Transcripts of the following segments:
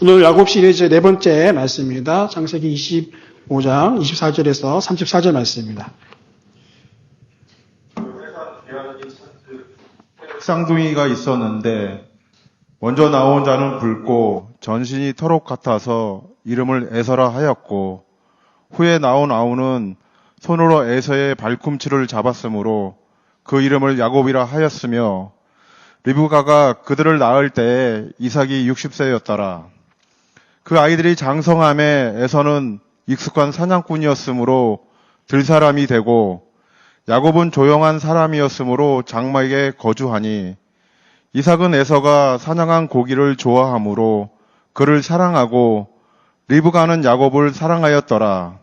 오늘 야곱 시리즈 네 번째 말씀입니다. 창세기 25장 24절에서 34절 말씀입니다. 쌍둥이가 있었는데 먼저 나온 자는 붉고 전신이 터록 같아서 이름을 에서라 하였고, 후에 나온 아우는 손으로 에서의 발꿈치를 잡았으므로 그 이름을 야곱이라 하였으며, 리브가가 그들을 낳을 때에 이삭이 60세였더라. 그 아이들이 장성함에 에서는 익숙한 사냥꾼이었으므로 들사람이 되고, 야곱은 조용한 사람이었으므로 장막에 거주하니, 이삭은 에서가 사냥한 고기를 좋아하므로 그를 사랑하고, 리브가는 야곱을 사랑하였더라.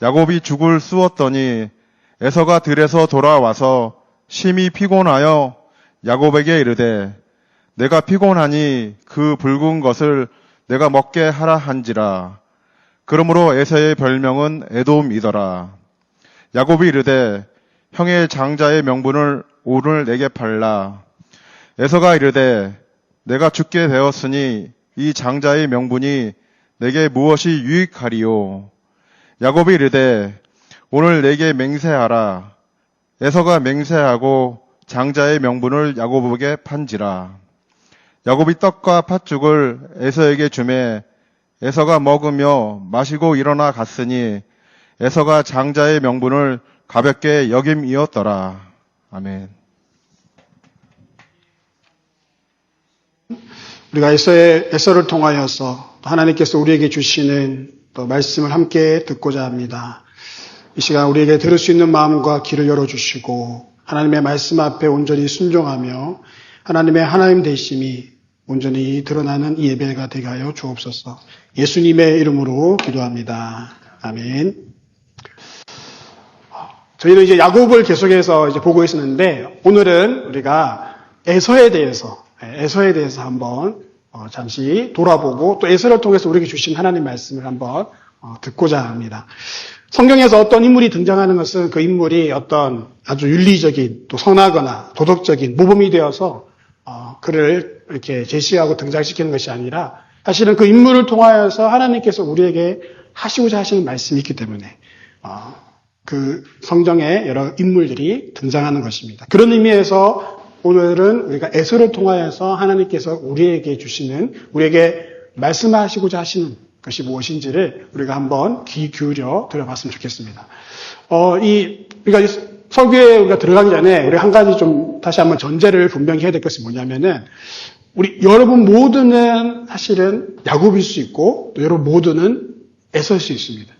야곱이 죽을 쑤었더니 에서가 들에서 돌아와서 심히 피곤하여 야곱에게 이르되, 내가 피곤하니 그 붉은 것을 내가 먹게 하라 한지라. 그러므로 에서의 별명은 에돔이더라. 야곱이 이르되, 형의 장자의 명분을 오늘 내게 팔라. 에서가 이르되, 내가 죽게 되었으니 이 장자의 명분이 내게 무엇이 유익하리요. 야곱이 이르되, 오늘 내게 맹세하라. 에서가 맹세하고 장자의 명분을 야곱에게 판지라. 야곱이 떡과 팥죽을 에서에게 주매 에서가 먹으며 마시고 일어나 갔으니 에서가 장자의 명분을 가볍게 여김이었더라. 아멘. 우리가 에서를 통하여서 하나님께서 우리에게 주시는 또 말씀을 함께 듣고자 합니다. 이 시간 우리에게 들을 수 있는 마음과 귀를 열어주시고 하나님의 말씀 앞에 온전히 순종하며 하나님 되심이 온전히 드러나는 이 예배가 되게 하여 주옵소서. 예수님의 이름으로 기도합니다. 아멘. 저희는 이제 야곱을 계속해서 이제 보고 있었는데, 오늘은 우리가 에서에 대해서 한번 잠시 돌아보고 또 에서를 통해서 우리에게 주신 하나님 말씀을 한번 듣고자 합니다. 성경에서 어떤 인물이 등장하는 것은 그 인물이 어떤 아주 윤리적인 또 선하거나 도덕적인 모범이 되어서 그를 이렇게 제시하고 등장시키는 것이 아니라, 사실은 그 인물을 통하여서 하나님께서 우리에게 하시고자 하시는 말씀이 있기 때문에 그 성경에 여러 인물들이 등장하는 것입니다. 그런 의미에서 오늘은 우리가 에서를 통하여서 하나님께서 우리에게 말씀하시고자 하시는 것이 무엇인지를 우리가 한번 귀 기울여 들어봤으면 좋겠습니다. 우리가 설교에 우리가 들어가기 전에 우리 한 가지 좀 다시 한번 전제를 분명히 해야 될 것이 뭐냐면은, 여러분 모두는 사실은 야곱일 수 있고 또 여러분 모두는 에서일 수 있습니다.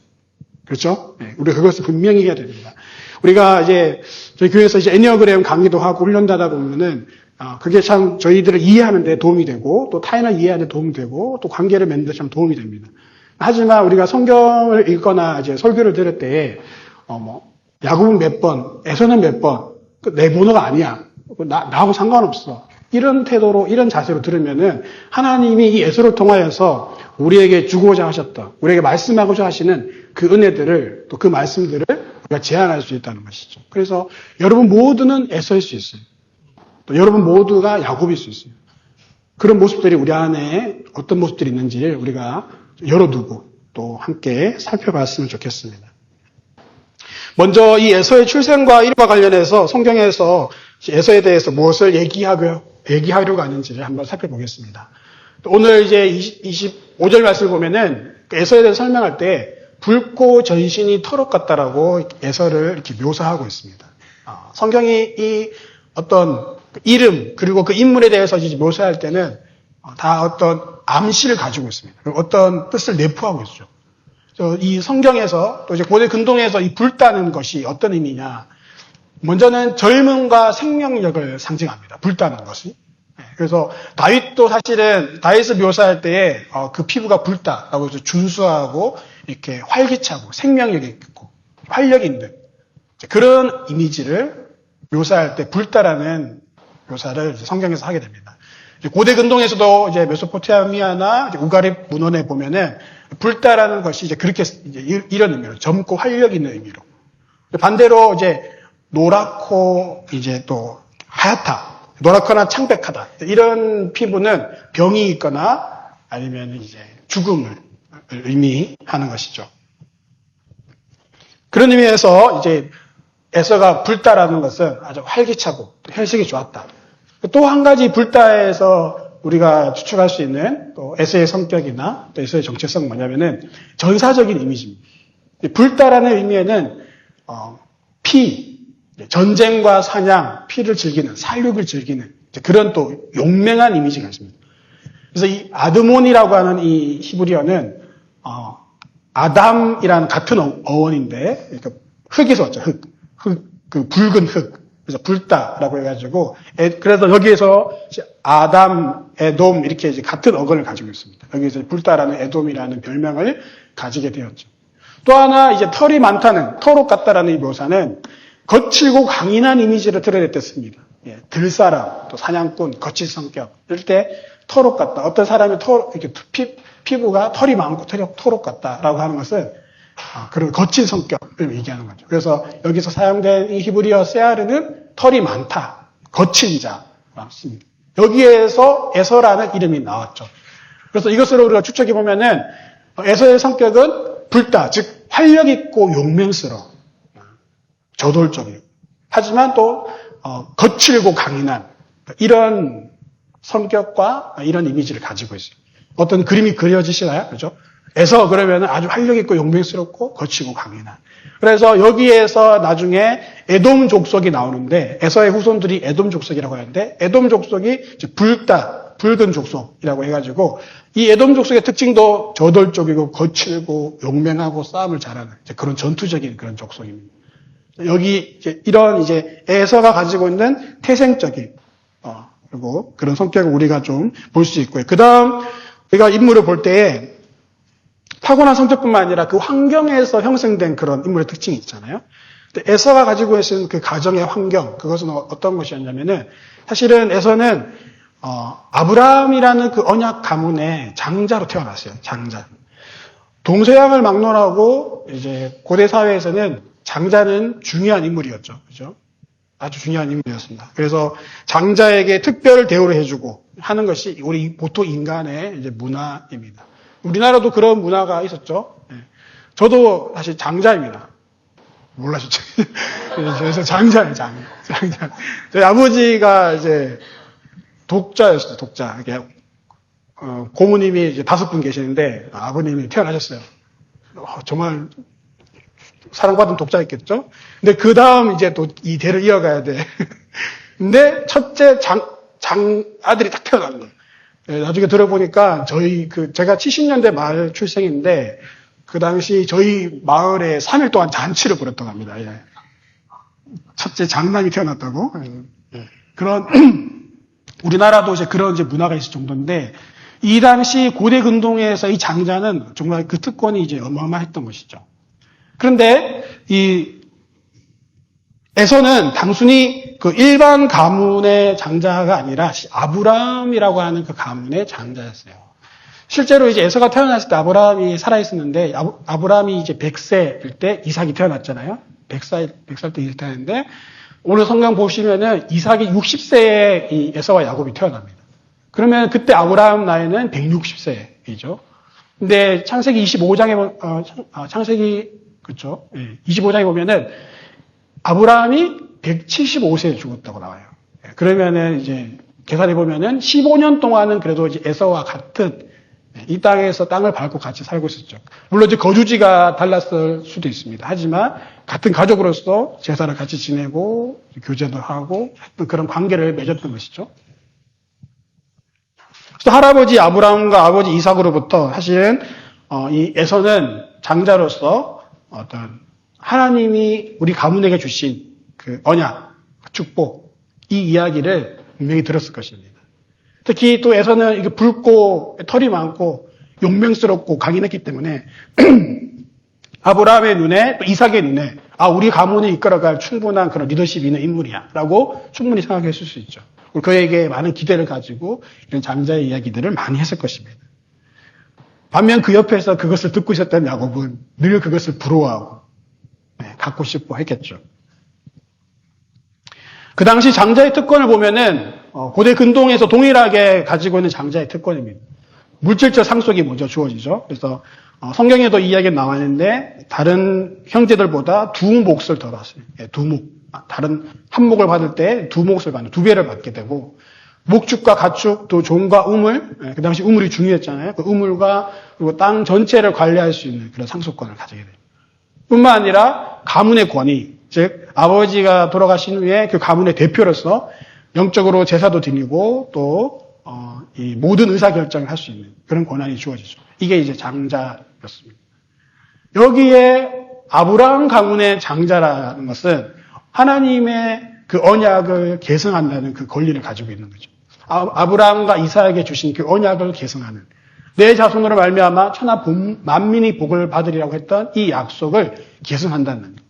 그렇죠? 네, 우리가 그것을 분명히 해야 됩니다. 우리가 이제 저희 교회에서 이제 애니어그램 강의도 하고 훈련도 하다 보면은 그게 참 저희들을 이해하는 데 도움이 되고 또 타인을 이해하는 데 도움이 되고 또 관계를 맺는 데 참 도움이 됩니다. 하지만 우리가 성경을 읽거나 이제 설교를 들을 때 야곱은 몇 번, 에서는 몇 번, 내 번호가 아니야. 나하고 상관없어. 이런 태도로, 이런 자세로 들으면은 하나님이 이 에서를 통하여서 우리에게 주고자 하셨던, 우리에게 말씀하고자 하시는 그 은혜들을, 또 그 말씀들을 우리가 제한할 수 있다는 것이죠. 그래서 여러분 모두는 에서일 수 있어요. 또 여러분 모두가 야곱일 수 있어요. 그런 모습들이 우리 안에 어떤 모습들이 있는지를 우리가 열어두고 또 함께 살펴봤으면 좋겠습니다. 먼저 이 에서의 출생과 이름과 관련해서 성경에서 에서에 대해서 무엇을 얘기하려고 하는지를 한번 살펴보겠습니다. 오늘 이제 25절 말씀을 보면은 에서에 대해서 설명할 때 붉고 전신이 터럭 같다라고 에서를 이렇게 묘사하고 있습니다. 성경이 이 어떤 이름 그리고 그 인물에 대해서 이제 묘사할 때는 다 어떤 암시를 가지고 있습니다. 그리고 어떤 뜻을 내포하고 있죠. 이 성경에서 또 이제 고대 근동에서 이 붉다는 것이 어떤 의미냐? 먼저는 젊음과 생명력을 상징합니다. 붉다는 것이. 그래서 다윗도 사실은 다윗을 묘사할 때에 그 피부가 붉다라고 해서 준수하고 이렇게 활기차고 생명력이 있고 활력이 있는 그런 이미지를 묘사할 때 붉다라는 묘사를 성경에서 하게 됩니다. 고대 근동에서도 이제 메소포타미아나 우가립 문헌에 보면은 붉다라는 것이 이제 그렇게 이제 이런 의미로 젊고 활력 있는 의미로, 반대로 이제 노랗고 이제 또 하얗다, 노랗거나 창백하다 이런 피부는 병이 있거나 아니면 이제 죽음을 의미하는 것이죠. 그런 의미에서 이제 에서가 불다라는 것은 아주 활기차고 혈색이 좋았다. 또 한 가지 불다에서 우리가 추측할 수 있는 또 에서의 성격이나 또 에서의 정체성은 뭐냐면은 전사적인 이미지입니다. 불다라는 의미에는 전쟁과 사냥, 피를 즐기는, 살육을 즐기는 그런 또 용맹한 이미지가 있습니다. 그래서 이 아드몬이라고 하는 이 히브리어는 아담이라는 같은 어원인데 그러니까 흙에서 왔죠. 그 붉은 흙. 그래서 불다라고 해가지고 그래서 여기에서 아담, 에돔 이렇게 이제 같은 어근을 가지고 있습니다. 여기서 불다라는 에돔이라는 별명을 가지게 되었죠. 또 하나 이제 털이 많다는 터록 같다라는 이 묘사는 거칠고 강인한 이미지를 드러냈습니다. 예, 들사람, 또 사냥꾼, 거친 성격 이럴 때 터록 같다. 어떤 사람이 이렇게 피부가 털이 많고 토록 같다라고 하는 것은 그런 거친 성격을 얘기하는 거죠. 그래서 여기서 사용된 이 히브리어 세아르는 털이 많다, 거친 자라고 씁니다. 여기에서 에서라는 이름이 나왔죠. 그래서 이것을 우리가 추측해 보면은 에서의 성격은 불다, 즉 활력 있고 용맹스러워, 저돌적이고 하지만 또 거칠고 강인한 이런 성격과 이런 이미지를 가지고 있어요. 어떤 그림이 그려지시나요? 그죠? 에서 그러면 아주 활력 있고 용맹스럽고 거치고 강인한. 그래서 여기에서 나중에 에돔 족속이 나오는데 에서의 후손들이 에돔 족속이라고 하는데 에돔 족속이 붉은 족속이라고 해가지고 이 에돔 족속의 특징도 저돌적이고 거칠고 용맹하고 싸움을 잘하는 그런 전투적인 그런 족속입니다. 여기 이런 에서가 가지고 있는 태생적인 그리고 그런 성격을 우리가 좀 볼 수 있고요. 그다음 우리가 인물을 볼 때에 타고난 성격뿐만 아니라 그 환경에서 형성된 그런 인물의 특징이 있잖아요. 근데 에서가 가지고 있는 그 가정의 환경, 그것은 어떤 것이었냐면은 사실은 에서는 아브라함이라는 그 언약 가문의 장자로 태어났어요. 장자. 동서양을 막론하고 이제 고대 사회에서는 장자는 중요한 인물이었죠. 그죠? 아주 중요한 인물이었습니다. 그래서 장자에게 특별 대우를 해주고 하는 것이 우리 보통 인간의 이제 문화입니다. 우리나라도 그런 문화가 있었죠. 네. 저도 사실 장자입니다. 몰라셨죠? 그래서 장자예요, 장자. 저희 아버지가 이제 독자였어요, 독자. 고모님이 이제 5분 계시는데 아버님이 태어나셨어요. 정말 사랑받은 독자였겠죠? 근데 그 다음 이제 또 이 대를 이어가야 돼. 근데 첫째 아들이 딱 태어난 거예요. 나중에 들어보니까 제가 70년대 말 출생인데 그 당시 저희 마을에 3일 동안 잔치를 벌였다고 합니다. 예. 첫째 장남이 태어났다고. 예. 그런 우리나라도 이제 그런 이제 문화가 있을 정도인데 이 당시 고대 근동에서 이 장자는 정말 그 특권이 이제 어마어마했던 것이죠. 그런데 이 에서는 단순히 그 일반 가문의 장자가 아니라 아브라함이라고 하는 그 가문의 장자였어요. 실제로 이제 에서가 태어났을 때 아브라함이 살아있었는데 아브라함이 이제 100세일 때 이삭이 태어났잖아요. 100살 때 이삭이 태어났는데 오늘 성경 보시면은 이삭이 60세에 이 에서와 야곱이 태어납니다. 그러면 그때 아브라함 나이는 160세이죠. 근데 창세기 25장에 그렇죠. 25장에 보면은 아브라함이 175세에 죽었다고 나와요. 그러면은 이제 계산해 보면은 15년 동안은 그래도 이제 에서와 같은 이 땅에서 땅을 밟고 같이 살고 있었죠. 물론 이제 거주지가 달랐을 수도 있습니다. 하지만 같은 가족으로서 제사를 같이 지내고 교제도 하고 했던 그런 관계를 맺었던 것이죠. 그래서 할아버지 아브라함과 아버지 이삭으로부터 사실은 이 에서는 장자로서 어떤 하나님이 우리 가문에게 주신 그 언약, 축복, 이 이야기를 분명히 들었을 것입니다. 특히 또 에서는 이게 붉고 털이 많고 용맹스럽고 강인했기 때문에 아브라함의 눈에 또 이삭의 눈에 우리 가문을 이끌어갈 충분한 그런 리더십이 있는 인물이야 라고 충분히 생각했을 수 있죠. 그에게 많은 기대를 가지고 이런 장자의 이야기들을 많이 했을 것입니다. 반면 그 옆에서 그것을 듣고 있었던 야곱은 늘 그것을 부러워하고 갖고 싶어 했겠죠. 그 당시 장자의 특권을 보면은 고대 근동에서 동일하게 가지고 있는 장자의 특권입니다. 물질적 상속이 먼저 주어지죠. 그래서 성경에도 이 이야기가 나와 있는데 다른 형제들보다 두 몫을 더 받았어요. 예, 두 몫. 다른 한 몫을 받을 때 두 몫을 받는, 두 배를 받게 되고 목축과 가축, 또 종과 우물, 그 당시 우물이 중요했잖아요. 그 우물과 그리고 땅 전체를 관리할 수 있는 그런 상속권을 가지게 돼요. 뿐만 아니라 가문의 권위, 즉 아버지가 돌아가신 후에 그 가문의 대표로서 영적으로 제사도 드리고 또 이 모든 의사결정을 할 수 있는 그런 권한이 주어지죠. 이게 이제 장자였습니다. 여기에 아브라함 가문의 장자라는 것은 하나님의 그 언약을 계승한다는 그 권리를 가지고 있는 거죠. 아브라함과 이삭에게 주신 그 언약을 계승하는, 내 자손으로 말미암아 천하 만민이 복을 받으리라고 했던 이 약속을 계승한다는 겁니다.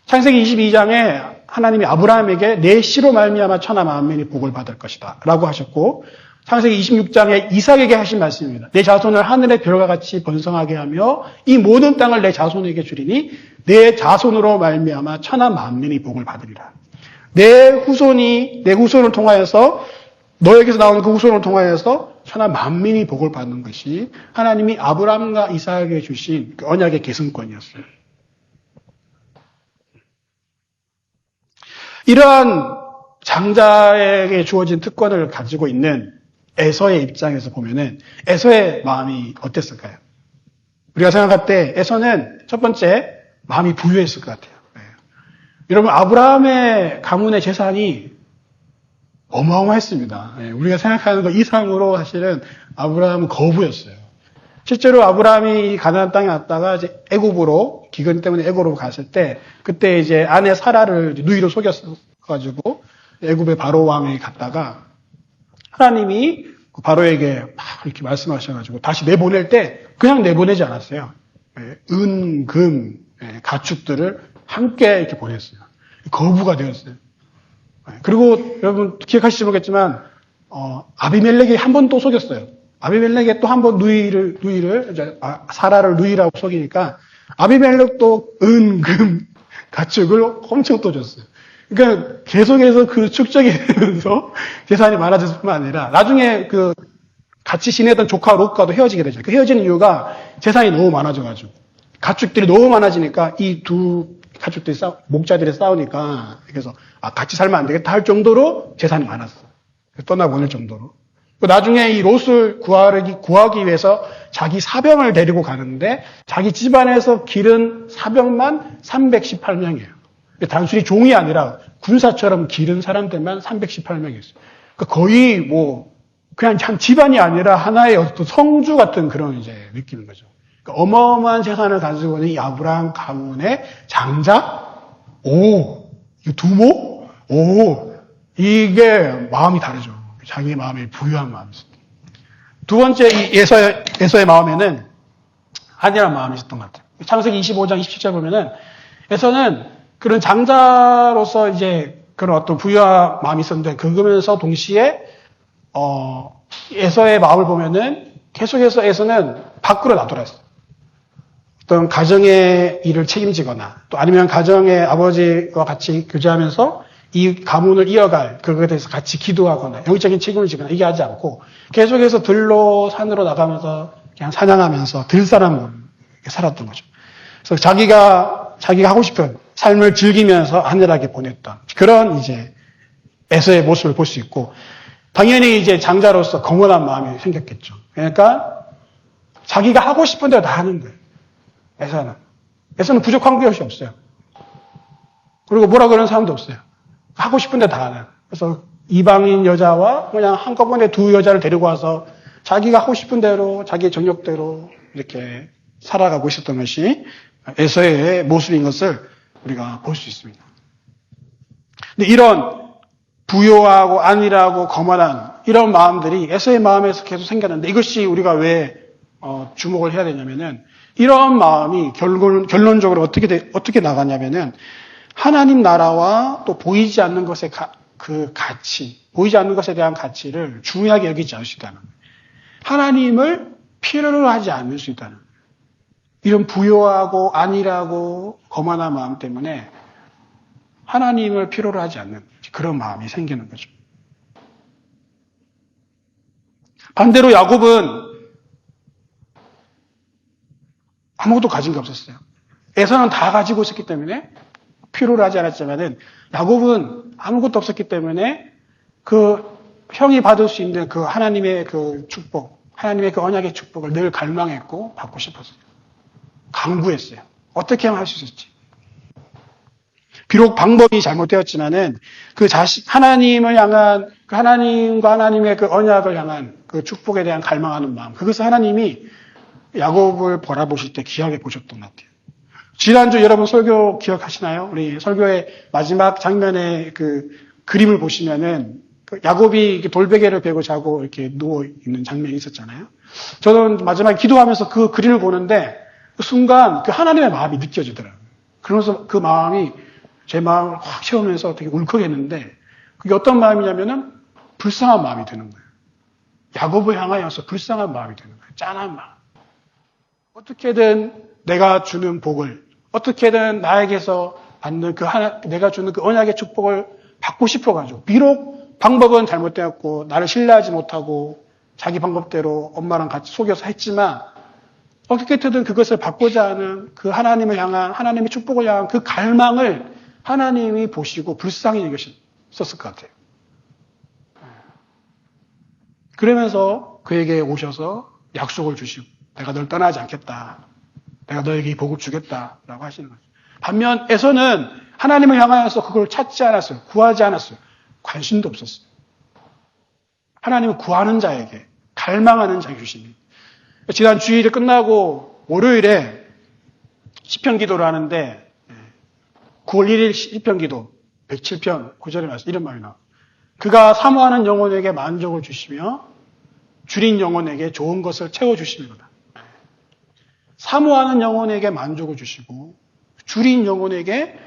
창세기 22장에 하나님이 아브라함에게 내 씨로 말미암아 천하 만민이 복을 받을 것이다 라고 하셨고, 창세기 26장에 이삭에게 하신 말씀입니다. 내 자손을 하늘의 별과 같이 번성하게 하며 이 모든 땅을 내 자손에게 주리니 내 자손으로 말미암아 천하 만민이 복을 받으리라. 내 후손을 통하여서, 너에게서 나온 그 후손을 통하여서 천하 만민이 복을 받는 것이 하나님이 아브라함과 이삭에게 주신 그 언약의 계승권이었어요. 이러한 장자에게 주어진 특권을 가지고 있는 에서의 입장에서 보면은 에서의 마음이 어땠을까요? 우리가 생각할 때 에서는 첫 번째 마음이 부유했을 것 같아요. 여러분, 아브라함의 가문의 재산이 어마어마했습니다. 우리가 생각하는 것 이상으로 사실은 아브라함은 거부였어요. 실제로 아브라함이 가나안 땅에 왔다가 이제 애굽으로, 기근 때문에 애굽으로 갔을 때, 그때 이제 아내 사라를 누이로 속였어가지고 애굽의 바로 왕에 갔다가 하나님이 그 바로에게 막 이렇게 말씀하셔가지고 다시 내보낼 때 그냥 내보내지 않았어요. 은, 금, 가축들을 함께 이렇게 보냈어요. 거부가 되었어요. 그리고 여러분 기억하실지 모르겠지만 아비멜렉이 한 번 또 속였어요. 아비멜렉이 또 한 번 사라를 누이라고 속이니까 아비멜렉도 은, 금, 가축을 엄청 또 줬어요. 그러니까 계속해서 그 축적이 되면서 재산이 많아졌을 뿐만 아니라 나중에 그 같이 지내던 조카 롯과도 헤어지게 되죠. 그 헤어지는 이유가 재산이 너무 많아져가지고 가축들이 너무 많아지니까 이 두 가축들이 목자들이 싸우니까 그래서 같이 살면 안 되겠다 할 정도로 재산이 많았어. 떠나보낼 정도로. 나중에 이 롯을 구하기 위해서 자기 사병을 데리고 가는데 자기 집안에서 기른 사병만 318명이에요. 단순히 종이 아니라 군사처럼 기른 사람들만 318명이었어요. 그러니까 거의 그냥 참 집안이 아니라 하나의 어떤 성주 같은 그런 이제 느끼는 거죠. 그러니까 어마어마한 재산을 가지고 있는 이 아브라함 가문의 장자? 이 두모? 이게 마음이 다르죠. 자기의 마음이 부유한 마음이 있습니다. 두 번째, 이 에서의 마음에는 안일한 마음이 있었던 것 같아요. 창세기 25장 27절 보면은 에서는 그런 장자로서 이제 그런 어떤 부유한 마음이 있었는데 그러면서 동시에 에서의 마음을 보면은 계속해서 에서는 밖으로 나돌았어요. 어떤 가정의 일을 책임지거나 또 아니면 가정의 아버지와 같이 교제하면서 이 가문을 이어갈 그것에 대해서 같이 기도하거나 영적인 책임을 지거나 이게 하지 않고 계속해서 들로 산으로 나가면서 그냥 사냥하면서 들사람으로 살았던 거죠. 그래서 자기가 하고 싶은 삶을 즐기면서 안일하게 보냈던 그런 이제 에서의 모습을 볼 수 있고 당연히 이제 장자로서 공허한 마음이 생겼겠죠. 그러니까 자기가 하고 싶은 대로 다 하는 거예요. 에서는 부족한 것이 없어요. 그리고 뭐라 그러는 사람도 없어요. 하고 싶은 대로 다 하는. 그래서 이방인 여자와 그냥 한꺼번에 두 여자를 데리고 와서 자기가 하고 싶은 대로 자기의 정욕대로 이렇게 살아가고 있었던 것이 에서의 모습인 것을 우리가 볼 수 있습니다. 근데 이런 부요하고 안일하고 거만한 이런 마음들이 에서의 마음에서 계속 생겼는데 이것이 우리가 왜 주목을 해야 되냐면은 이런 마음이 결론적으로 어떻게 나가냐면은 하나님 나라와 또 보이지 않는 것의 그 가치, 보이지 않는 것에 대한 가치를 중요하게 여기지 않을 수 있다는 거예요. 하나님을 필요로 하지 않을 수 있다는 거예요. 이런 부요하고 안일하고 거만한 마음 때문에 하나님을 필요로 하지 않는 그런 마음이 생기는 거죠. 반대로 야곱은 아무것도 가진 게 없었어요. 에서는 다 가지고 있었기 때문에 필요로 하지 않았지만은 야곱은 아무것도 없었기 때문에 그 형이 받을 수 있는 그 하나님의 그 축복, 하나님의 그 언약의 축복을 늘 갈망했고 받고 싶었어요. 강구했어요. 어떻게 하면 할 수 있었지? 비록 방법이 잘못되었지만은 그 하나님을 향한 그 하나님과 하나님의 그 언약을 향한 그 축복에 대한 갈망하는 마음, 그것을 하나님이 야곱을 바라보실 때 귀하게 보셨던 것 같아요. 지난주 여러분 설교 기억하시나요? 우리 설교의 마지막 장면의 그 그림을 보시면은 그 야곱이 돌베개를 베고 자고 이렇게 누워 있는 장면이 있었잖아요. 저는 마지막에 기도하면서 그 그림을 보는데 그 순간 그 하나님의 마음이 느껴지더라고요. 그러면서 그 마음이 제 마음을 확 채우면서 되게 울컥했는데 그게 어떤 마음이냐면은 불쌍한 마음이 드는 거예요. 야곱을 향하여서 불쌍한 마음이 드는 거예요. 짠한 마음. 어떻게든 내가 주는 복을, 어떻게든 나에게서 받는 내가 주는 그 언약의 축복을 받고 싶어가지고, 비록 방법은 잘못되었고, 나를 신뢰하지 못하고, 자기 방법대로 엄마랑 같이 속여서 했지만, 어떻게든 그것을 받고자 하는 그 하나님을 향한, 하나님의 축복을 향한 그 갈망을 하나님이 보시고 불쌍히 여기셨을 것 같아요. 그러면서 그에게 오셔서 약속을 주시고, 내가 널 떠나지 않겠다. 내가 너에게 이 복을 주겠다라고 하시는 거죠. 반면 에서는 하나님을 향하여서 그걸 찾지 않았어요. 구하지 않았어요. 관심도 없었어요. 하나님은 구하는 자에게, 갈망하는 자에게 주십니다. 지난 주일이 끝나고 월요일에 시편 기도를 하는데 9월 1일 시편 기도 107편 9절에 나와서 이런 말이 나와요. 그가 사모하는 영혼에게 만족을 주시며 줄인 영혼에게 좋은 것을 채워주십니다. 사모하는 영혼에게 만족을 주시고 줄인 영혼에게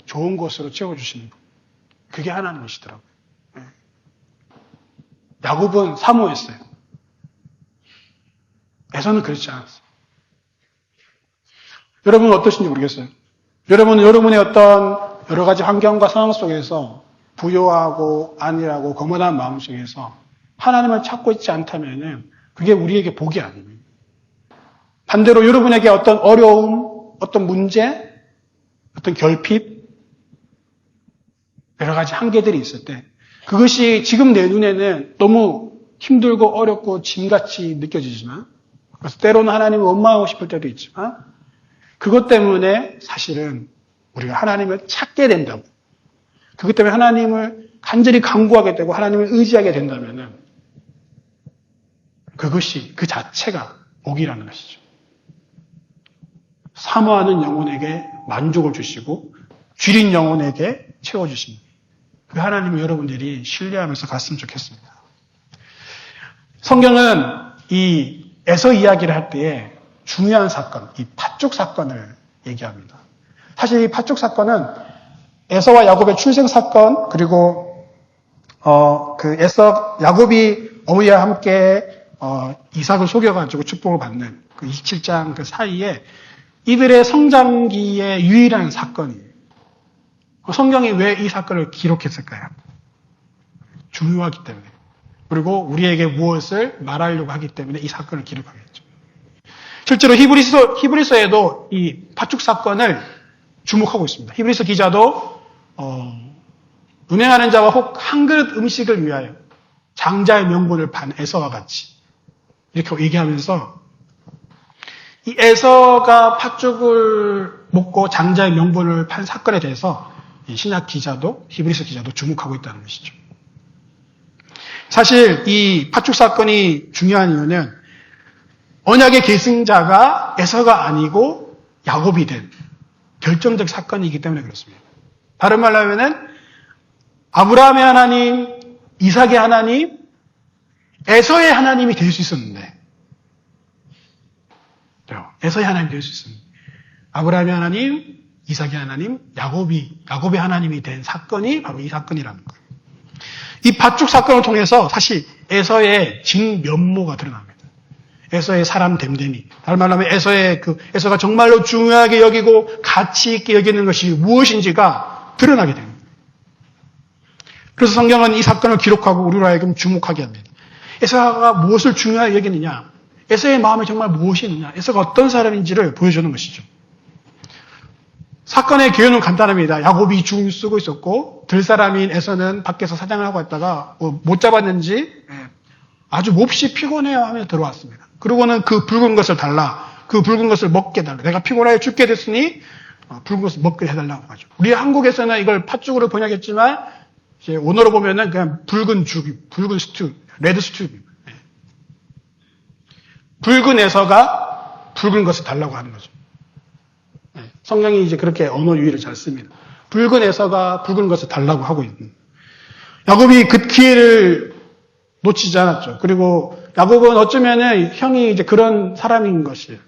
좋은 것으로 채워주시는 것. 그게 하나님이시더라고요. 야곱은 사모했어요. 에서는 그렇지 않았어요. 여러분은 어떠신지 모르겠어요. 여러분은 여러분의 어떤 여러 가지 환경과 상황 속에서 부요하고 안일하고 거머한 마음 속에서 하나님을 찾고 있지 않다면 그게 우리에게 복이 아닙니다. 반대로 여러분에게 어떤 어려움, 어떤 문제, 어떤 결핍, 여러 가지 한계들이 있을 때 그것이 지금 내 눈에는 너무 힘들고 어렵고 짐같이 느껴지지만 그래서 때로는 하나님을 원망하고 싶을 때도 있지만 그것 때문에 사실은 우리가 하나님을 찾게 된다고 그것 때문에 하나님을 간절히 간구하게 되고 하나님을 의지하게 된다면 그것이 그 자체가 복이라는 것이죠. 사모하는 영혼에게 만족을 주시고 줄인 영혼에게 채워주십니다. 그 하나님을 여러분들이 신뢰하면서 갔으면 좋겠습니다. 성경은 이 에서 이야기를 할 때에 중요한 사건, 이 팥죽 사건을 얘기합니다. 사실 이 팥죽 사건은 에서와 야곱의 출생 사건 그리고 야곱이 어머니와 함께 이삭을 속여가지고 축복을 받는 그 27장 그 사이에 이들의 성장기의 유일한 사건이에요. 성경이 왜 이 사건을 기록했을까요? 중요하기 때문에. 그리고 우리에게 무엇을 말하려고 하기 때문에 이 사건을 기록하겠죠. 실제로 히브리서에도 이 팥죽 사건을 주목하고 있습니다. 히브리서 기자도 운행하는 자와 혹 한 그릇 음식을 위하여 장자의 명분을 판 에서와 같이 이렇게 얘기하면서 이 에서가 팥죽을 먹고 장자의 명분을 판 사건에 대해서 이 신약 기자도 히브리서 기자도 주목하고 있다는 것이죠. 사실 이 팥죽 사건이 중요한 이유는 언약의 계승자가 에서가 아니고 야곱이 된 결정적 사건이기 때문에 그렇습니다. 다른 말로 하면은 아브라함의 하나님, 이삭의 하나님, 에서의 하나님이 될 수 있었는데 에서의 하나님이 될 수 있습니다. 아브라함의 하나님, 이삭의 하나님, 야곱의 하나님이 된 사건이 바로 이 사건이라는 거예요. 이 팥죽 사건을 통해서 사실 에서의 진면모가 드러납니다. 에서의 사람 됨됨이. 다른 말로 하면 에서가 정말로 중요하게 여기고 가치 있게 여기는 것이 무엇인지가 드러나게 됩니다. 그래서 성경은 이 사건을 기록하고 우리로 하여금 주목하게 합니다. 에서가 무엇을 중요하게 여기느냐? 에서의 마음이 정말 무엇이 있느냐, 에서가 어떤 사람인지를 보여주는 것이죠. 사건의 개요는 간단합니다. 야곱이 죽을 쓰고 있었고 들 사람인 에서는 밖에서 사냥을 하고 있다가 못 잡았는지 아주 몹시 피곤해요 하며 들어왔습니다. 그러고는 그 붉은 것을 달라, 그 붉은 것을 먹게 달라, 내가 피곤하여 죽게 됐으니 붉은 것을 먹게 해달라고 하죠. 우리 한국에서는 이걸 팥죽으로 번역했지만 이제 원어로 보면은 그냥 붉은 죽, 붉은 스튜, 레드 스튜입니다. 붉은 에서가 붉은 것을 달라고 하는 거죠. 성경이 이제 그렇게 언어 유희를 잘 씁니다. 붉은 에서가 붉은 것을 달라고 하고 있는. 야곱이 그 기회를 놓치지 않았죠. 그리고 야곱은 어쩌면은 형이 이제 그런 사람인 것이,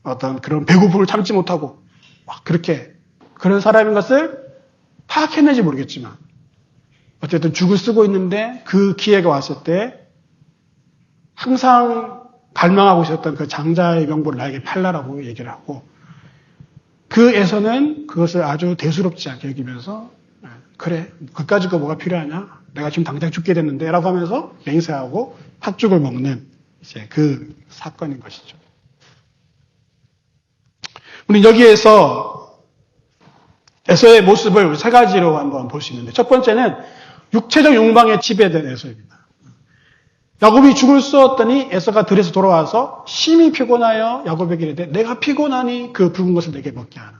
어떤 그런 배고픔을 참지 못하고 막 그렇게 그런 사람인 것을 파악했는지 모르겠지만 어쨌든 죽을 쓰고 있는데 그 기회가 왔을 때 항상 갈망하고 있었던 그 장자의 명분을 나에게 팔라라고 얘기를 하고, 그 에서는 그것을 아주 대수롭지 않게 여기면서 그래, 그까짓 거 뭐가 필요하냐, 내가 지금 당장 죽게 됐는데 라고 하면서 맹세하고 팥죽을 먹는 이제 그 사건인 것이죠. 우리 여기에서 에서의 모습을 세 가지로 한번 볼 수 있는데, 첫 번째는 육체적 욕망에 지배된 에서입니다. 야곱이 죽을 쏘았더니 에서가 들에서 돌아와서 심히 피곤하여 야곱에게 이르되 내가 피곤하니 그 붉은 것을 내게 먹게 하라.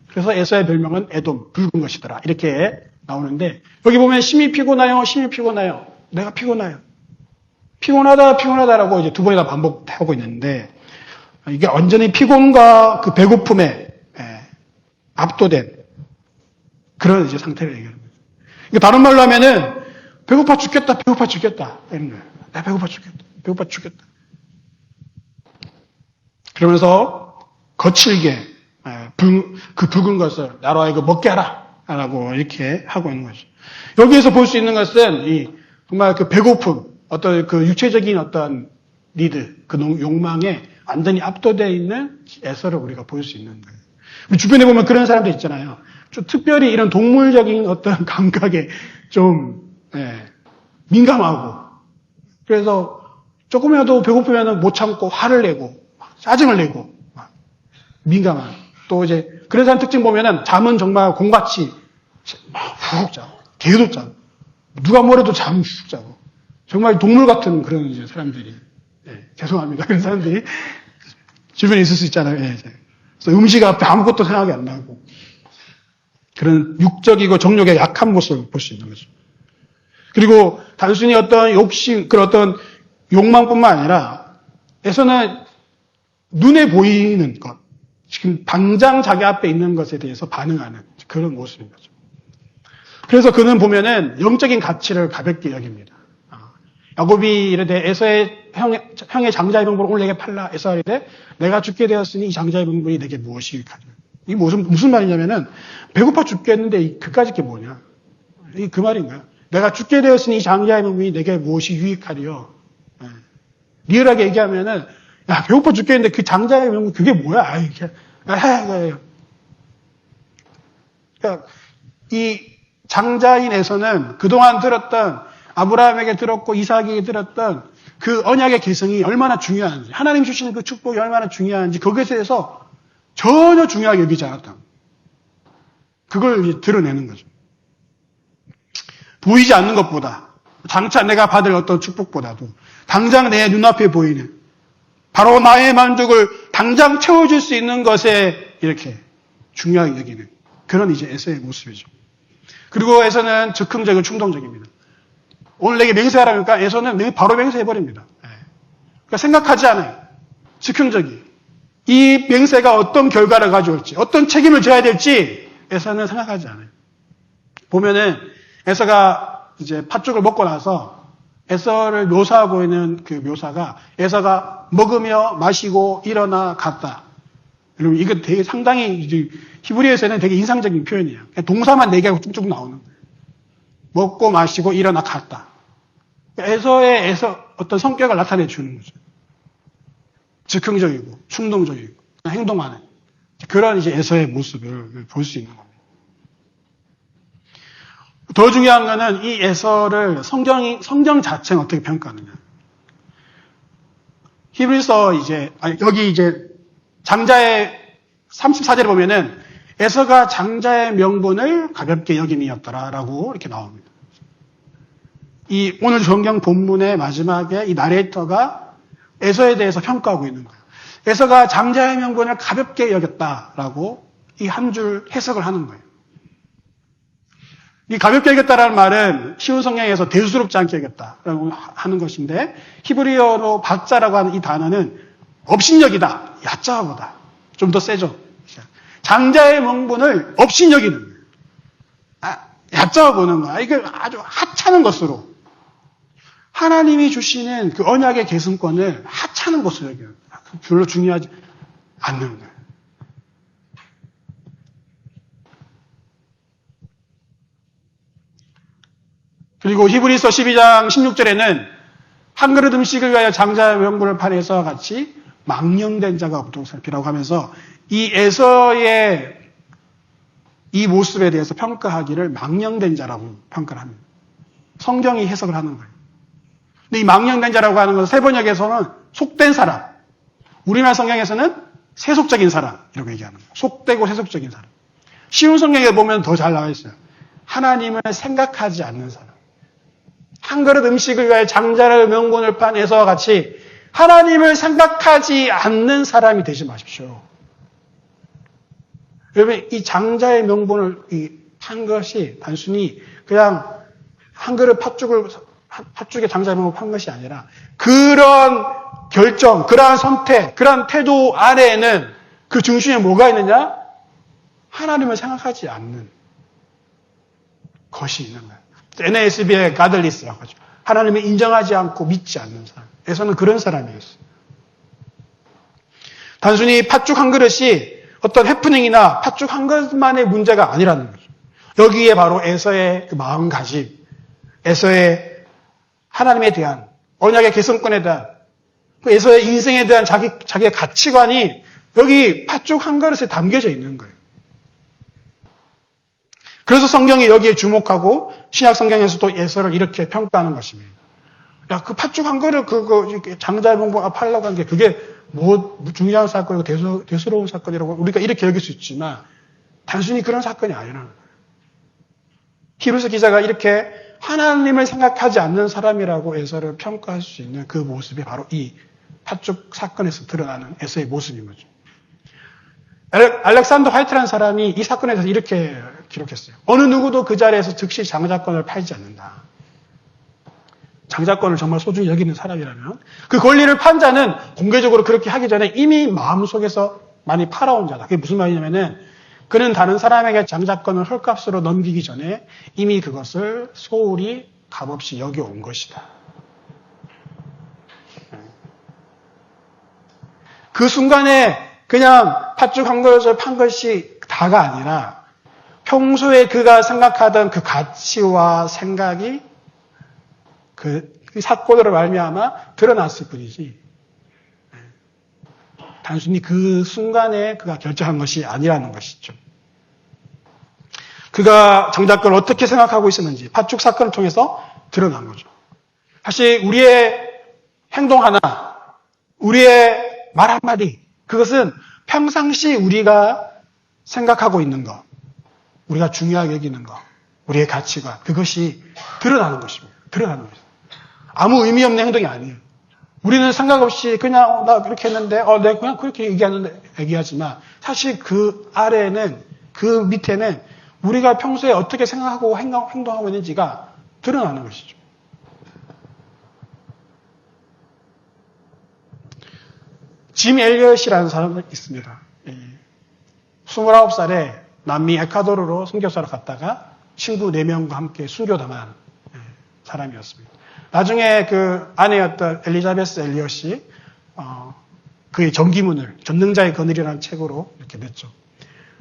그래서 에서의 별명은 에돔, 붉은 것이더라, 이렇게 나오는데, 여기 보면 심히 피곤하여, 심히 피곤하여, 내가 피곤하여, 피곤하다, 피곤하다라고 이제 두 번이나 반복하고 있는데, 이게 완전히 피곤과 그 배고픔에 압도된 그런 이제 상태를 얘기하는 거죠. 그러니까 다른 말로 하면은 배고파 죽겠다, 배고파 죽겠다 이런 거예요. 내가 배고파 죽겠다, 배고파 죽겠다. 그러면서 거칠게 그 붉은 것을 나로 하여금 먹게 하라 라고 이렇게 하고 있는 거죠. 여기에서 볼 수 있는 것은 정말 그 배고픔, 어떤 그 육체적인 어떤 니드, 그 욕망에 완전히 압도되어 있는 에서를 우리가 볼 수 있는 거예요. 우리 주변에 보면 그런 사람들 있잖아요. 좀 특별히 이런 동물적인 어떤 감각에 좀 민감하고, 그래서 조금이라도 배고프면 못 참고 화를 내고 짜증을 내고 민감한, 또 이제 그런 사람 특징 보면은 잠은 정말 공같이 훅 자고 계속 자고 누가 뭐래도 잠 훅 자고 정말 동물 같은 그런 이제 사람들이, 죄송합니다, 그런 사람들이 주변에 있을 수 있잖아요. 그래서 음식 앞에 아무것도 생각이 안 나고 그런 육적이고 정욕의 약한 모습을 볼 수 있는 거죠. 그리고 단순히 어떤 욕심, 그런 어떤 욕망뿐만 아니라 에서는 눈에 보이는 것, 지금 당장 자기 앞에 있는 것에 대해서 반응하는 그런 모습인 거죠. 그래서 그는 보면은 영적인 가치를 가볍게 여깁니다. 야곱이 이르되 에서의 형의 장자의 명분을 오늘 내게 팔라. 에서가 이르되 내가 죽게 되었으니 이 장자의 명분이 내게 무엇이 유익하냐. 이게 무슨 말이냐면은 배고파 죽겠는데 그까짓 게 뭐냐. 이게 그 말인 거야. 내가 죽게 되었으니 이 장자의 명분이 내게 무엇이 유익하리요. 리얼하게 얘기하면은 야, 배고파 죽겠는데 그 장자의 명분 그게 뭐야. 그러니까 이 장자인에서는 그동안 들었던, 아브라함에게 들었고 이삭에게 들었던 그 언약의 계승이 얼마나 중요한지, 하나님 주시는 그 축복이 얼마나 중요한지 거기에 대해서 전혀 중요하게 여기지 않았다. 그걸 이제 드러내는 거죠. 보이지 않는 것보다, 장차 내가 받을 어떤 축복보다도 당장 내 눈앞에 보이는 바로 나의 만족을 당장 채워줄 수 있는 것에 이렇게 중요하게 여기는 그런 이제 에서의 모습이죠. 그리고 에서는 즉흥적이고 충동적입니다. 오늘 내게 맹세하라니까 에서는 바로 맹세해버립니다. 그러니까 생각하지 않아요. 즉흥적이. 이 맹세가 어떤 결과를 가져올지, 어떤 책임을 져야 될지 에서는 생각하지 않아요. 보면은 에서가 이제 팥죽을 먹고 나서 에서를 묘사하고 있는 그 묘사가 에서가 먹으며 마시고 일어나 갔다. 여러분 이거 되게 상당히 이제 히브리어에서는 되게 인상적인 표현이에요. 동사만 4개가 쭉쭉 나오는 거예요. 먹고 마시고 일어나 갔다. 에서의 어떤 성격을 나타내 주는 거죠. 즉흥적이고 충동적이고 행동하는 그런 이제 에서의 모습을 볼 수 있는 겁니다. 더 중요한 거는 이 에서를 성경 자체는 어떻게 평가하느냐. 히브리서 여기 이제 장자의 34절에 보면은 에서가 장자의 명분을 가볍게 여김이었더라라고 이렇게 나옵니다. 이 오늘 성경 본문의 마지막에 이 나레이터가 에서에 대해서 평가하고 있는 거예요. 에서가 장자의 명분을 가볍게 여겼다라고 이 한 줄 해석을 하는 거예요. 이 가볍게 여겼다라는 말은 쉬운 성경에서 대수롭지 않게 여겼다라고 하는 것인데 히브리어로 박자라고 하는 이 단어는 업신여기다, 얕잡아보다. 좀 더 세죠. 장자의 명분을 업신여기는 거예요. 얕잡아보는 거야. 이게 아주 하찮은 것으로 하나님이 주시는 그 언약의 계승권을 하찮은 것으로 여겨요. 별로 중요하지 않는 거예요. 그리고 히브리서 12장 16절에는 한 그릇 음식을 위하여 장자의 명분을 판에서 같이 망령된 자가 없도록 살피라고 하면서 이 에서의 이 모습에 대해서 평가하기를 망령된 자라고 평가를 합니다. 성경이 해석을 하는 거예요. 근데 이 망령된 자라고 하는 것은 세번역에서는 속된 사람, 우리나라 성경에서는 세속적인 사람 이라고 얘기하는 거예요. 속되고 세속적인 사람. 쉬운 성경에 보면 더 잘 나와 있어요. 하나님을 생각하지 않는 사람. 한 그릇 음식을 위하여 장자의 명분을 판 에서와 같이 하나님을 생각하지 않는 사람이 되지 마십시오. 여러분, 이 장자의 명분을 판 것이 단순히 그냥 한 그릇 팥죽에 장자의 명분을 판 것이 아니라 그런 결정, 그러한 선택, 그러한 태도 아래에는 그 중심에 뭐가 있느냐? 하나님을 생각하지 않는 것이 있는 거예요. NASB의 가들리스라고 하죠. 하나님을 인정하지 않고 믿지 않는 사람. 에서는 그런 사람이었어요. 단순히 팥죽 한 그릇이 어떤 해프닝이나 팥죽 한 그릇만의 문제가 아니라는 거죠. 여기에 바로 에서의 그 마음가짐, 에서의 하나님에 대한 언약의 개성권에 대한 에서의 인생에 대한 자기의 가치관이 여기 팥죽 한 그릇에 담겨져 있는 거예요. 그래서 성경이 여기에 주목하고 신약 성경에서도 에서를 이렇게 평가하는 것입니다. 야, 그 팥죽 한 그릇 장자의 명분을 팔려고 한 게 그게 뭐 중요한 사건이고 대수로운 사건이라고 우리가 이렇게 여길 수 있지만 단순히 그런 사건이 아니라는 거예요. 히브리서 기자가 이렇게 하나님을 생각하지 않는 사람이라고 에서를 평가할 수 있는 그 모습이 바로 이 팥죽 사건에서 드러나는 에서의 모습인 거죠. 알렉산더 화이트라는 사람이 이 사건에 대해서 이렇게 기록했어요. 어느 누구도 그 자리에서 즉시 장자권을 팔지 않는다. 장자권을 정말 소중히 여기는 사람이라면 그 권리를 판 자는 공개적으로 그렇게 하기 전에 이미 마음속에서 많이 팔아온 자다. 그게 무슨 말이냐면은 그는 다른 사람에게 장자권을 헐값으로 넘기기 전에 이미 그것을 소홀히 값없이 여겨온 것이다. 그 순간에 그냥 팥죽 한 그릇을 판 것이 다가 아니라 평소에 그가 생각하던 그 가치와 생각이 그 사건으로 말미암아 드러났을 뿐이지 단순히 그 순간에 그가 결정한 것이 아니라는 것이죠. 그가 장자권을 어떻게 생각하고 있었는지 팥죽 사건을 통해서 드러난 거죠. 사실 우리의 행동 하나, 우리의 말 한마디 그것은 평상시 우리가 생각하고 있는 것, 우리가 중요하게 여기는 것, 우리의 가치관 그것이 드러나는 것입니다. 드러나는 것입니다. 아무 의미 없는 행동이 아니에요. 우리는 생각 없이 그냥 나 그렇게 했는데 내가 그냥 그렇게 얘기하지만 사실 그 아래에는 그 밑에는 우리가 평소에 어떻게 생각하고 행동하고 있는지가 드러나는 것이죠. 짐 엘리엇이라는 사람이 있습니다. 29살에 남미 에콰도르로 선교사로 갔다가 친구 4명과 함께 순교당한 사람이었습니다. 나중에 그 아내였던 엘리자베스 엘리엇이 그의 전기문을 전능자의 그늘이라는 책으로 이렇게 냈죠.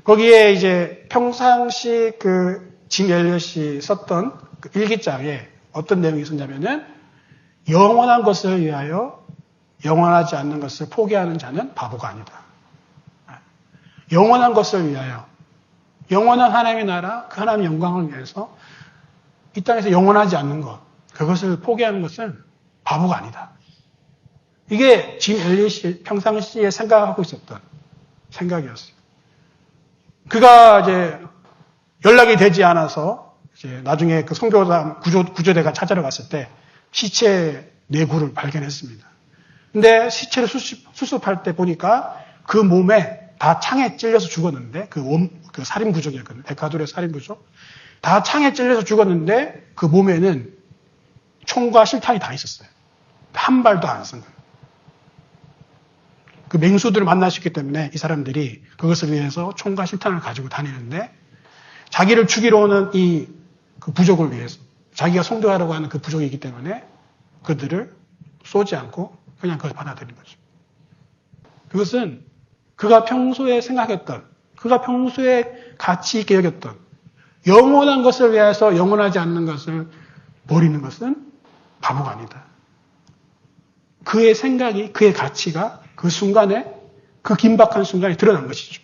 거기에 이제 평상시 그 짐 엘리엇이 썼던 그 일기장에 어떤 내용이 있었냐면은 영원한 것을 위하여 영원하지 않는 것을 포기하는 자는 바보가 아니다. 영원한 것을 위하여 영원한 하나님의 나라, 그 하나님의 영광을 위해서 이 땅에서 영원하지 않는 것, 그것을 포기하는 것은 바보가 아니다. 이게 짐 엘릿이 평상시에 생각하고 있었던 생각이었어요. 그가 이제 연락이 되지 않아서 이제 나중에 그 선교사 구조대가 찾아러 갔을 때 시체 내구를 발견했습니다. 근데 시체를 수습할 때 보니까 그 몸에 다 창에 찔려서 죽었는데 그 살인 부족이었거든요. 에콰도르의 살인 부족. 다 창에 찔려서 죽었는데 그 몸에는 총과 실탄이 다 있었어요. 한 발도 안 쓴 거예요. 그 맹수들을 만나셨기 때문에 이 사람들이 그것을 위해서 총과 실탄을 가지고 다니는데 자기를 죽이러 오는 그 부족을 위해서 자기가 성도하려고 하는 그 부족이기 때문에 그들을 쏘지 않고 그냥 그걸 받아들인 거죠. 그것은 그가 평소에 생각했던, 그가 평소에 가치 있게 여겼던 영원한 것을 위해서 영원하지 않는 것을 버리는 것은 바보가 아니다. 그의 생각이, 그의 가치가 그 순간에, 그 긴박한 순간에 드러난 것이죠.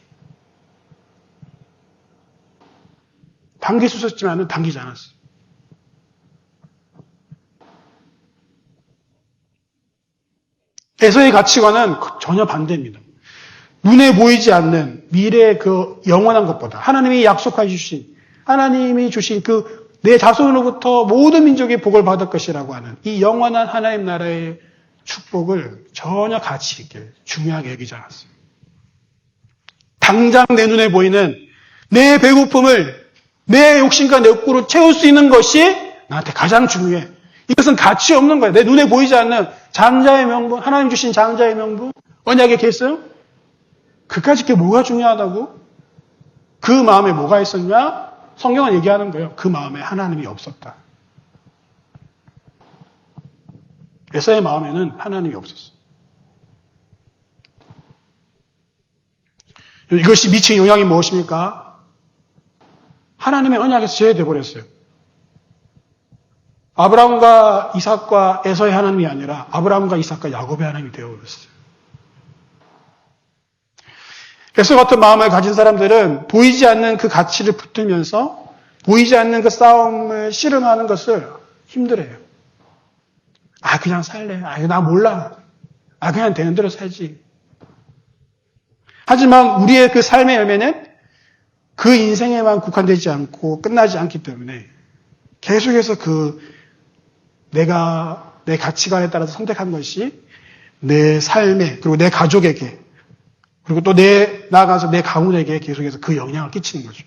당길 수 있었지만은 당기지 않았어요. 에서의 가치관은 전혀 반대입니다. 눈에 보이지 않는 미래의 그 영원한 것보다 하나님이 약속해 주신, 하나님이 주신 그 내 자손으로부터 모든 민족의 복을 받을 것이라고 하는 이 영원한 하나님 나라의 축복을 전혀 가치 있게 중요하게 여기지 않았어요. 당장 내 눈에 보이는 내 배고픔을 내 욕심과 내 욕구로 채울 수 있는 것이 나한테 가장 중요해. 이것은 가치 없는 거야. 내 눈에 보이지 않는 장자의 명분, 하나님 주신 장자의 명분, 언약의 계승, 그까짓 게 뭐가 중요하다고? 그 마음에 뭐가 있었냐? 성경은 얘기하는 거예요. 그 마음에 하나님이 없었다. 에서의 마음에는 하나님이 없었어. 이것이 미친 영향이 무엇입니까? 하나님의 언약에서 제외되어 버렸어요. 아브라함과 이삭과 에서의 하나님이 아니라 아브라함과 이삭과 야곱의 하나님이 되어버렸어요. 에서 같은 마음을 가진 사람들은 보이지 않는 그 가치를 붙들면서 보이지 않는 그 싸움을 씨름하는 것을 힘들어해요. 그냥 살래. 나 몰라. 그냥 되는 대로 살지. 하지만 우리의 그 삶의 열매는 그 인생에만 국한되지 않고 끝나지 않기 때문에 계속해서 내가 내 가치관에 따라서 선택한 것이 내 삶에, 그리고 내 가족에게, 그리고 또 나아가서 내 가문에게 계속해서 그 영향을 끼치는 거죠.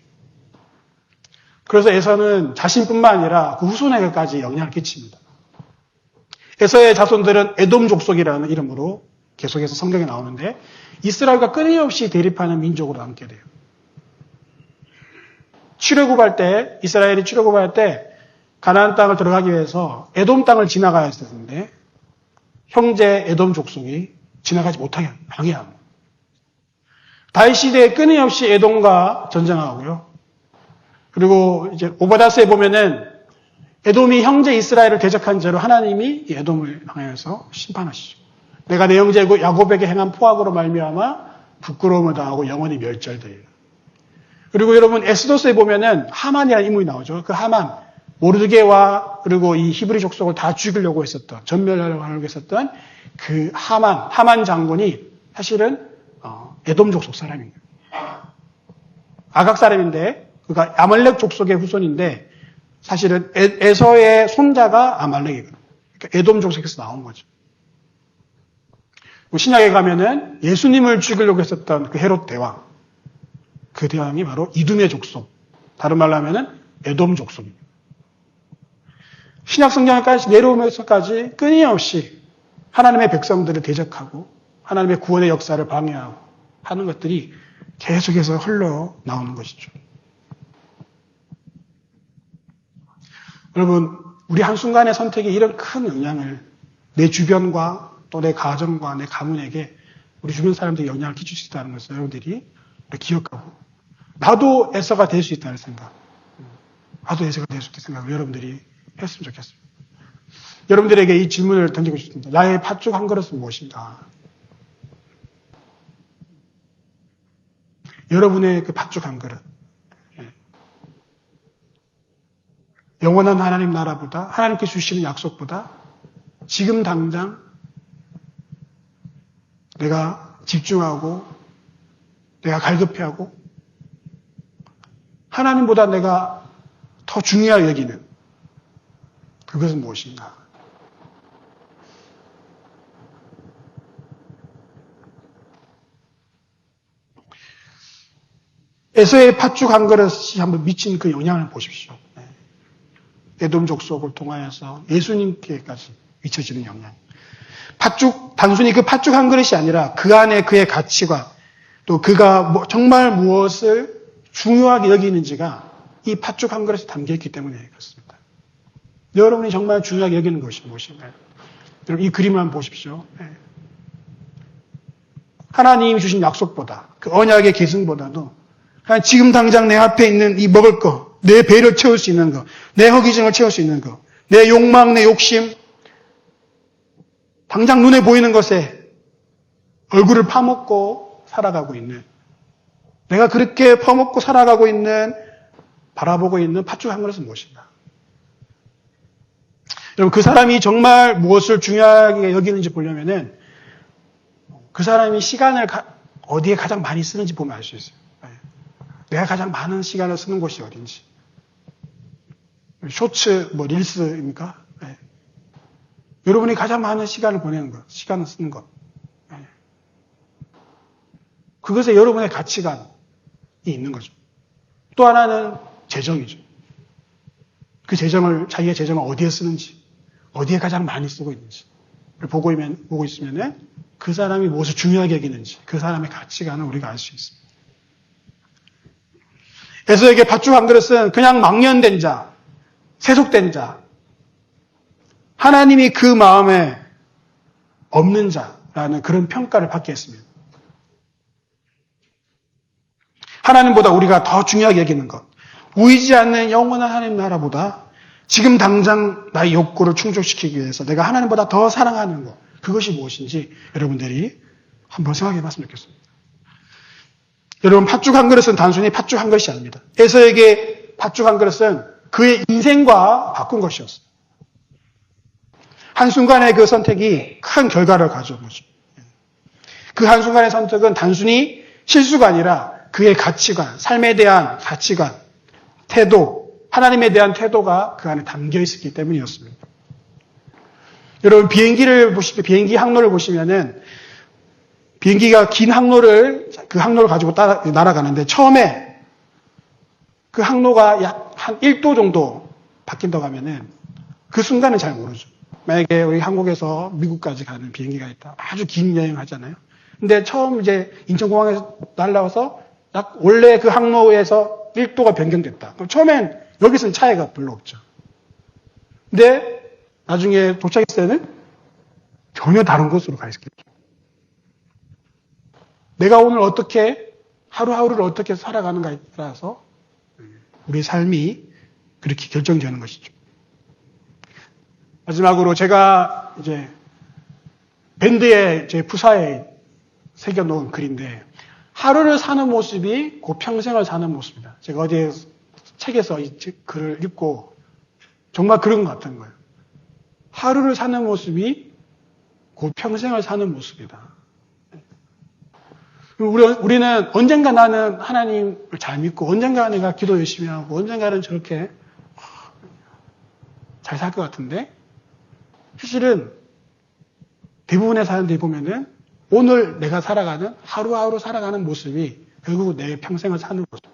그래서 에서는 자신뿐만 아니라 그 후손에게까지 영향을 끼칩니다. 에서의 자손들은 에돔 족속이라는 이름으로 계속해서 성경에 나오는데 이스라엘과 끊임없이 대립하는 민족으로 남게 돼요. 이스라엘이 출애굽할 때 가나안 땅을 들어가기 위해서 에돔 땅을 지나가야 했었는데 형제 에돔 족속이 지나가지 못하게 방해합니다. 다윗 시대에 끊임없이 에돔과 전쟁하고요. 그리고 이제 오바댜서에 보면은 에돔이 형제 이스라엘을 대적한 죄로 하나님이 이 에돔을 향해서 심판하시죠. 내가 내 형제 야곱에게 행한 포악으로 말미암아 부끄러움을 당하고 영원히 멸절되리라. 그리고 여러분 에스더서에 보면은 하만이라는 인물이 나오죠. 그 하만, 모르드게와 그리고 이 히브리 족속을 다 죽이려고 했었던, 전멸하려고 했었던 그 하만 장군이 사실은 에돔 족속 사람이에요. 아각 사람인데 그가 아말렉 족속의 후손인데 사실은 에서의 손자가 아말렉이거든요. 그러니까 에돔 족속에서 나온 거죠. 신약에 가면은 예수님을 죽이려고 했었던 그 헤롯 대왕, 그 대왕이 바로 이두메 족속, 다른 말로 하면은 에돔 족속입니다. 신약 성경까지 내려오면서까지 끊임없이 하나님의 백성들을 대적하고 하나님의 구원의 역사를 방해하고 하는 것들이 계속해서 흘러나오는 것이죠. 여러분, 우리 한순간의 선택이 이런 큰 영향을 내 주변과 또 내 가정과 내 가문에게 우리 주변 사람들이 영향을 끼칠 수 있다는 것을 여러분들이 기억하고 나도 에서가 될 수 있다는 생각, 나도 에서가 될 수 있다는 생각을 여러분들이 했으면 좋겠습니다. 여러분들에게 이 질문을 던지고 싶습니다. 나의 팥죽 한 그릇은 무엇인가? 여러분의 그 팥죽 한 그릇. 영원한 하나님 나라보다, 하나님께 주시는 약속보다 지금 당장 내가 집중하고 내가 갈급해하고 하나님보다 내가 더 중요하게 여기는 그것은 무엇인가? 에서의 팥죽 한 그릇이 한번 미친 그 영향을 보십시오. 에돔 족속을 통하여서 예수님께까지 미쳐지는 영향. 팥죽, 단순히 그 팥죽 한 그릇이 아니라 그 안에 그의 가치가 또 그가 정말 무엇을 중요하게 여기는지가 이 팥죽 한 그릇에 담겨있기 때문에 그렇습니다. 여러분이 정말 중요하게 여기는 것이 무엇인가요? 여러분 이 그림을 한번 보십시오. 하나님이 주신 약속보다 그 언약의 계승보다도 그냥 지금 당장 내 앞에 있는 이 먹을 거, 내 배를 채울 수 있는 거, 내 허기증을 채울 수 있는 거, 내 욕망, 내 욕심, 당장 눈에 보이는 것에 얼굴을 파먹고 살아가고 있는, 내가 그렇게 퍼먹고 살아가고 있는, 바라보고 있는 팥죽 한 그릇은 무엇인가? 여러분, 그 사람이 정말 무엇을 중요하게 여기는지 보려면은 그 사람이 시간을 어디에 가장 많이 쓰는지 보면 알 수 있어요. 내가 가장 많은 시간을 쓰는 곳이 어딘지. 쇼츠, 릴스입니까? 네. 여러분이 가장 많은 시간을 보내는 것, 시간을 쓰는 것. 네. 그것에 여러분의 가치관이 있는 거죠. 또 하나는 재정이죠. 그 자기의 재정을 어디에 쓰는지, 어디에 가장 많이 쓰고 있는지. 보고 있으면 그 사람이 무엇을 중요하게 여기는지, 그 사람의 가치관을 우리가 알 수 있습니다. 에서에게 팥죽 한 그릇은 그냥 망연된 자, 세속된 자, 하나님이 그 마음에 없는 자라는 그런 평가를 받게 했습니다. 하나님보다 우리가 더 중요하게 여기는 것, 보이지 않는 영원한 하나님 나라보다 지금 당장 나의 욕구를 충족시키기 위해서 내가 하나님보다 더 사랑하는 것, 그것이 무엇인지 여러분들이 한번 생각해 봤으면 좋겠습니다. 여러분, 팥죽 한 그릇은 단순히 팥죽 한 그릇이 아닙니다. 에서에게 팥죽 한 그릇은 그의 인생과 바꾼 것이었어요. 한순간의 그 선택이 큰 결과를 가져온 거죠. 그 한순간의 선택은 단순히 실수가 아니라 그의 가치관, 삶에 대한 가치관, 태도, 하나님에 대한 태도가 그 안에 담겨 있었기 때문이었습니다. 여러분, 비행기 항로를 보시면은 비행기가 긴 그 항로를 가지고 날아가는데 처음에 그 항로가 약 한 1도 정도 바뀐다고 하면은 그 순간은 잘 모르죠. 만약에 우리 한국에서 미국까지 가는 비행기가 있다. 아주 긴 여행 하잖아요. 근데 처음 이제 인천공항에서 날라와서 원래 그 항로에서 1도가 변경됐다. 그럼 처음엔 여기서는 차이가 별로 없죠. 근데 나중에 도착했을 때는 전혀 다른 곳으로 가 있겠죠. 내가 오늘 하루하루를 어떻게 살아가는가에 따라서 우리의 삶이 그렇게 결정되는 것이죠. 마지막으로 제가 이제 밴드에 제 부사에 새겨놓은 글인데, 하루를 사는 모습이 곧 평생을 사는 모습이다. 제가 어디에 책에서 이 글을 읽고 정말 그런 것 같은 거예요. 하루를 사는 모습이 곧 평생을 사는 모습이다. 우리는 언젠가 나는 하나님을 잘 믿고, 언젠가 내가 기도 열심히 하고, 언젠가는 저렇게 잘 살 것 같은데, 사실은 대부분의 사람들이 보면은 오늘 내가 살아가는, 하루하루 살아가는 모습이 결국 내 평생을 사는 모습.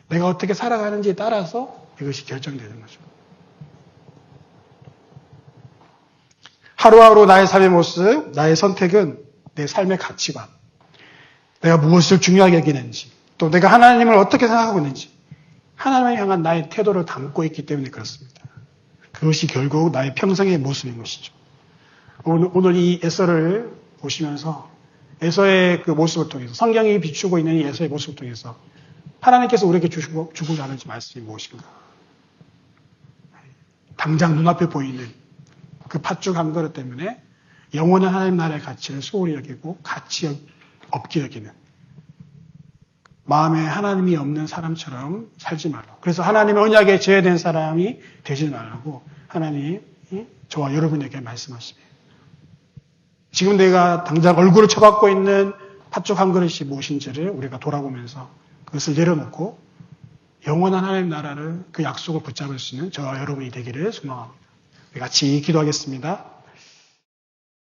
내가 어떻게 살아가는지에 따라서 이것이 결정되는 거죠. 하루하루 나의 삶의 모습, 나의 선택은 내 삶의 가치관, 내가 무엇을 중요하게 여기는지, 또 내가 하나님을 어떻게 생각하고 있는지, 하나님을 향한 나의 태도를 담고 있기 때문에 그렇습니다. 그것이 결국 나의 평생의 모습인 것이죠. 오늘 이 에서를 보시면서 에서의 그 모습을 통해서, 성경이 비추고 있는 이 에서의 모습을 통해서 하나님께서 우리에게 주고자 하는 말씀이 무엇인가? 당장 눈앞에 보이는 그 팥죽 한 그릇 때문에 영원한 하나님 나라의 가치를 소홀히 여기고 가치 없게 여기는, 마음에 하나님이 없는 사람처럼 살지 말라고. 그래서 하나님의 언약에 제외된 사람이 되지 말라고 하나님이 저와 여러분에게 말씀하십니다. 지금 내가 당장 얼굴을 쳐박고 있는 팥죽 한 그릇이 무엇인지를 우리가 돌아보면서 그것을 내려놓고 영원한 하나님 나라를 그 약속을 붙잡을 수 있는 저와 여러분이 되기를 소망합니다. 우리 같이 기도하겠습니다.